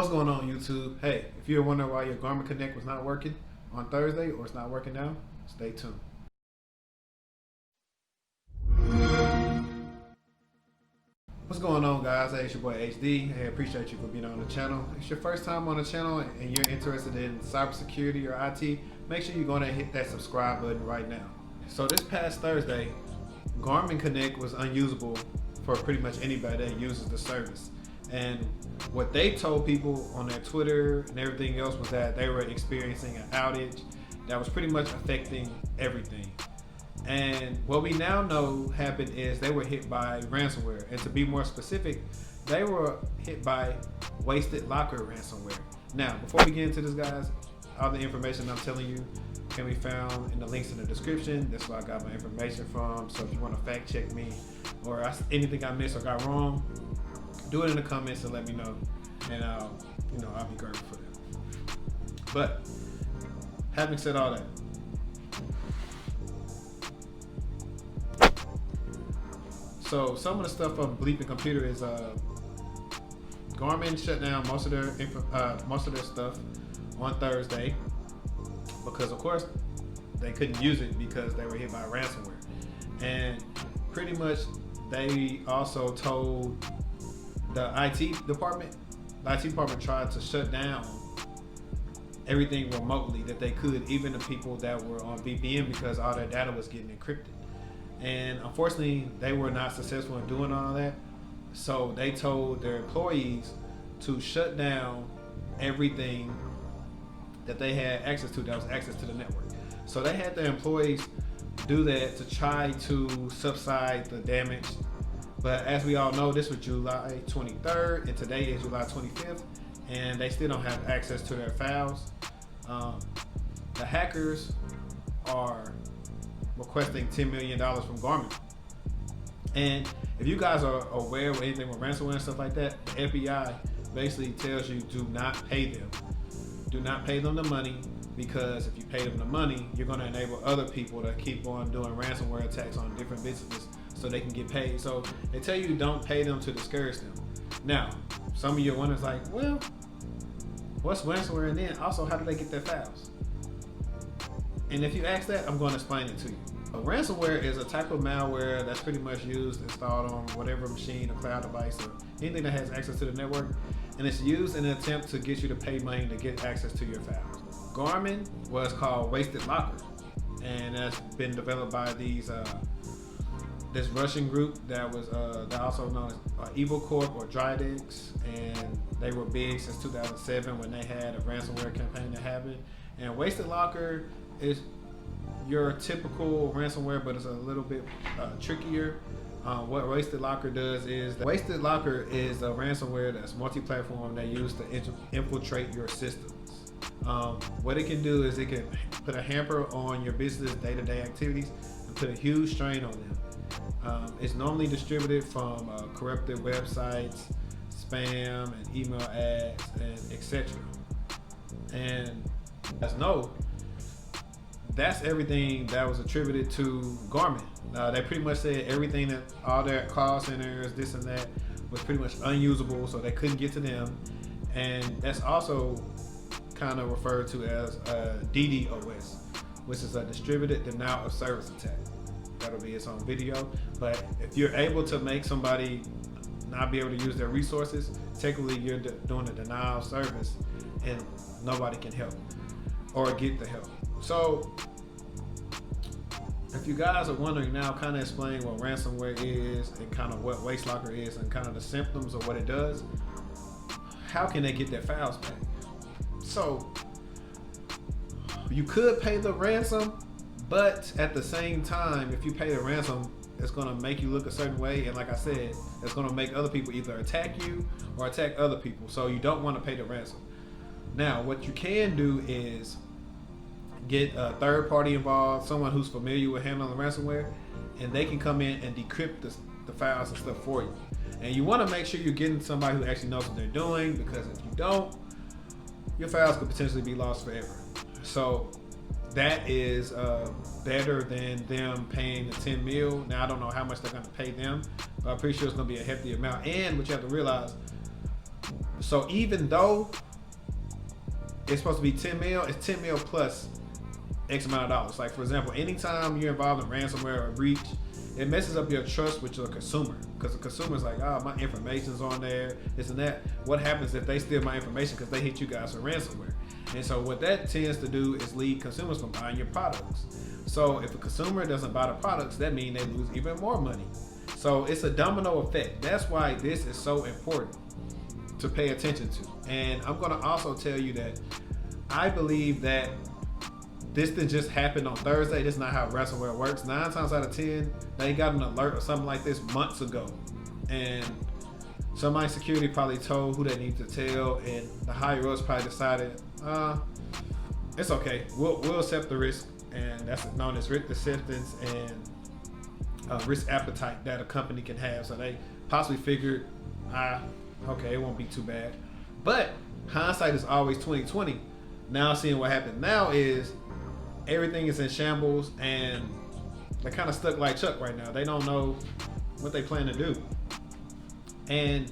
What's going on, YouTube? Hey, if you're wondering why your Garmin Connect was not working on Thursday or it's not working now, stay tuned. What's going on, guys? Hey, it's your boy HD. Hey, appreciate you for being on the channel. If it's your first time on the channel and you're interested in cybersecurity or IT, make sure you're going to hit that subscribe button right now. So this past Thursday, Garmin Connect was unusable for pretty much anybody that uses the service. And what they told people on their Twitter and everything else was that they were experiencing an outage that was pretty much affecting everything. And what we now know happened is they were hit by ransomware. And to be more specific, they were hit by WastedLocker Ransomware. Now, before we get into this, guys, all the information I'm telling you can be found in the links in the description. That's where I got my information from. So if you want to fact check me or anything I missed or got wrong, do it in the comments and let me know, and I'll be grateful for that. But having said all that, so some of the stuff on Bleeping Computer is Garmin shut down most of their stuff on Thursday because, of course, they couldn't use it because they were hit by ransomware, and pretty much they also told the IT department tried to shut down everything remotely that they could, even the people that were on VPN, because all their data was getting encrypted. And unfortunately, they were not successful in doing all that. So they told their employees to shut down everything that they had access to, that was access to the network. So they had their employees do that to try to subside the damage. But as we all know, this was July 23rd, and today is July 25th, and they still don't have access to their files. The hackers are requesting $10 million from Garmin. And if you guys are aware of anything with ransomware and stuff like that, the FBI basically tells you do not pay them. Do not pay them the money, because if you pay them the money, you're going to enable other people to keep on doing ransomware attacks on different businesses so they can get paid. So they tell you don't pay them to discourage them. Now, some of you are wondering, like, well, what's ransomware, and then also how do they get their files? And if you ask that, I'm going to explain it to you. Ransomware is a type of malware that's pretty much used, installed on whatever machine, a cloud device, or anything that has access to the network, and it's used in an attempt to get you to pay money to get access to your files. Garmin was called WastedLocker, and that's been developed by this Russian group that was also known as ebook or Dridex, and they were big since 2007 when they had a ransomware campaign that happened. And WastedLocker is your typical ransomware, but it's a little bit trickier. What WastedLocker does is WastedLocker is a ransomware that's multi-platform that used to infiltrate your systems. What it can do is it can put a hamper on your business day-to-day activities and put a huge strain on them. It's normally distributed from corrupted websites, spam and email ads, and etc. And as know, that's everything that was attributed to Garmin. They pretty much said everything, that all their call centers, this and that, was pretty much unusable, so they couldn't get to them. And that's also kind of referred to as DDoS, which is a distributed denial of service attack. That'll be its own video. But if you're able to make somebody not be able to use their resources, technically you're doing a denial of service, and nobody can help or get the help. So if you guys are wondering now, kind of explain what ransomware is and kind of what WastedLocker is and kind of the symptoms of what it does. How can they get their files back? So you could pay the ransom, but at the same time, if you pay the ransom, it's going to make you look a certain way, and like I said, it's going to make other people either attack you or attack other people. So you don't want to pay the ransom. Now, what you can do is get a third party involved, someone who's familiar with handling ransomware, and they can come in and decrypt the files and stuff for you. And you want to make sure you're getting somebody who actually knows what they're doing, because if you don't, your files could potentially be lost forever. So that is better than them paying the 10 mil. Now, I don't know how much they're going to pay them, but I'm pretty sure it's going to be a hefty amount. And what you have to realize, So even though it's supposed to be 10 mil, it's 10 mil plus X amount of dollars. Like for example, anytime you're involved in ransomware or breach, it messes up your trust with your consumer, because the consumer's like, oh, my information's on there, this and that. What happens if they steal my information because they hit you guys with ransomware? And so what that tends to do is lead consumers from buying your products. So if a consumer doesn't buy the products, that means they lose even more money. So it's a domino effect. That's why this is so important to pay attention to. And I'm going to also tell you that I believe that this didn't just happen on Thursday. This is not how ransomware works. 9 times out of 10, they got an alert or something like this months ago. And somebody in security probably told who they need to tell, and the higher ups probably decided, it's okay. We'll accept the risk. And that's known as risk acceptance and risk appetite that a company can have. So they possibly figured, okay, it won't be too bad. But hindsight is always 20/20. Now seeing what happened now is everything is in shambles, and they're kind of stuck like Chuck right now. They don't know what they plan to do. And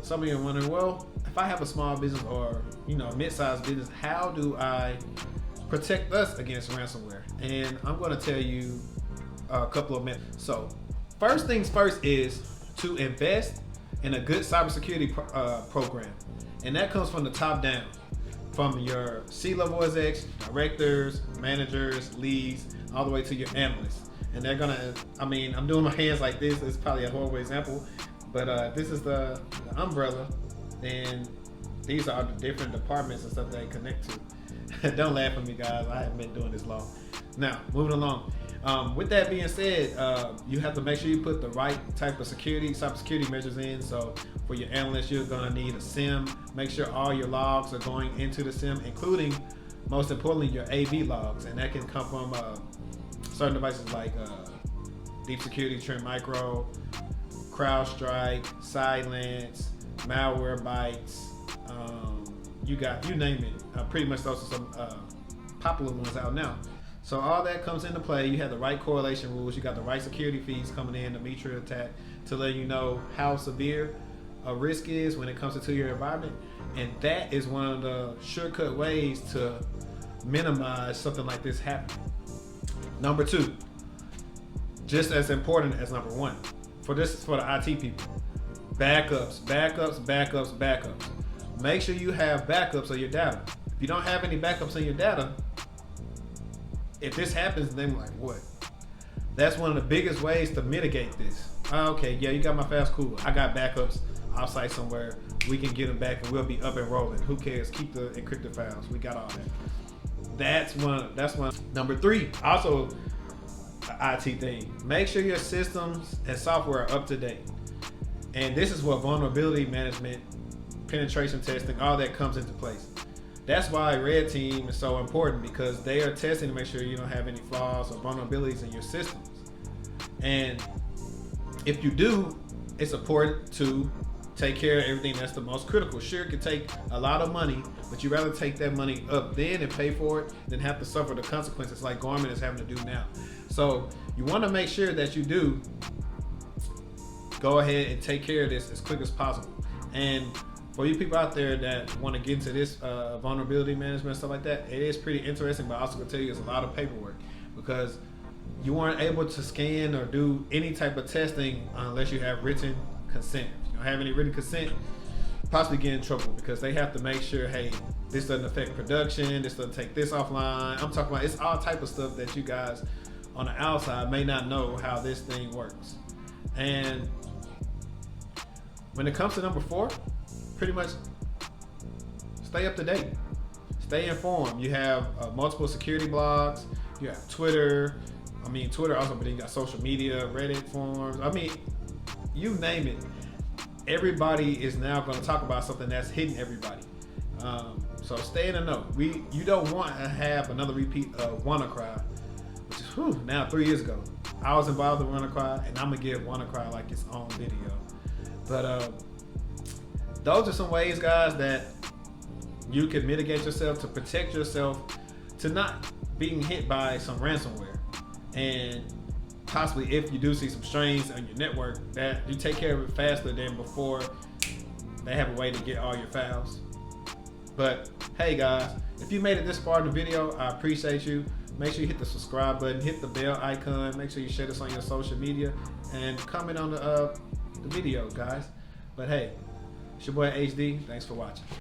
some of you are wondering, well, if I have a small business or mid-sized business, how do I protect us against ransomware? And I'm going to tell you a couple of methods. So first things first is to invest in a good cybersecurity program, and that comes from the top down, from your C-level execs, directors, managers, leads, all the way to your analysts. And they're gonna, I'm doing my hands like this. It's probably a horrible example, but this is the umbrella, and these are the different departments and stuff they connect to. Don't laugh at me, guys. I haven't been doing this long. Now, moving along. With that being said, you have to make sure you put the right type of cybersecurity measures in. So for your analysts, you're gonna need a SIM. Make sure all your logs are going into the SIM, including, most importantly, your AV logs. And that can come from certain devices like Deep Security, Trend Micro, CrowdStrike, Silence, Malwarebytes. You name it. Pretty much those are some popular ones out now. So all that comes into play. You have the right correlation rules. You got the right security feeds coming in to meet your attack, to let you know how severe a risk is when it comes into your environment. And that is one of the shortcut ways to minimize something like this happening. Number 2, just as important as number 1, for the IT people, backups. Make sure you have backups of your data. If you don't have any backups of your data, if this happens, then like what? That's one of the biggest ways to mitigate this. Okay, yeah, you got my fast, cool. I got backups offsite somewhere. We can get them back and we'll be up and rolling. Who cares? Keep the encrypted files. We got all that. That's one. Number 3, also an IT thing. Make sure your systems and software are up to date. And this is where vulnerability management, penetration testing, all that comes into place. That's why Red Team is so important, because they are testing to make sure you don't have any flaws or vulnerabilities in your systems. And if you do, it's important to take care of everything that's the most critical. Sure, it can take a lot of money, but you'd rather take that money up then and pay for it than have to suffer the consequences like Garmin is having to do now. So you want to make sure that you do go ahead and take care of this as quick as possible. And for you people out there that want to get into this vulnerability management and stuff like that, it is pretty interesting, but I also can tell you it's a lot of paperwork, because you weren't able to scan or do any type of testing unless you have written consent. If you don't have any written consent, possibly get in trouble, because they have to make sure, hey, this doesn't affect production, this doesn't take this offline. I'm talking about, it's all type of stuff that you guys on the outside may not know how this thing works. And when it comes to number 4, pretty much stay up to date, stay informed. You have multiple security blogs, you have Twitter also, but then you got social media, Reddit forums, you name it. Everybody is now going to talk about something that's hitting everybody. So stay in the know. You don't want to have another repeat of WannaCry, which is now 3 years ago. I was involved in WannaCry, and I'm gonna give WannaCry like its own video. But those are some ways, guys, that you can mitigate yourself, to protect yourself, to not being hit by some ransomware. And possibly, if you do see some strains on your network, that you take care of it faster than before they have a way to get all your files. But hey guys, if you made it this far in the video, I appreciate you. Make sure you hit the subscribe button, hit the bell icon, make sure you share this on your social media, and comment on the video, guys. But hey, it's your boy HD. Thanks for watching.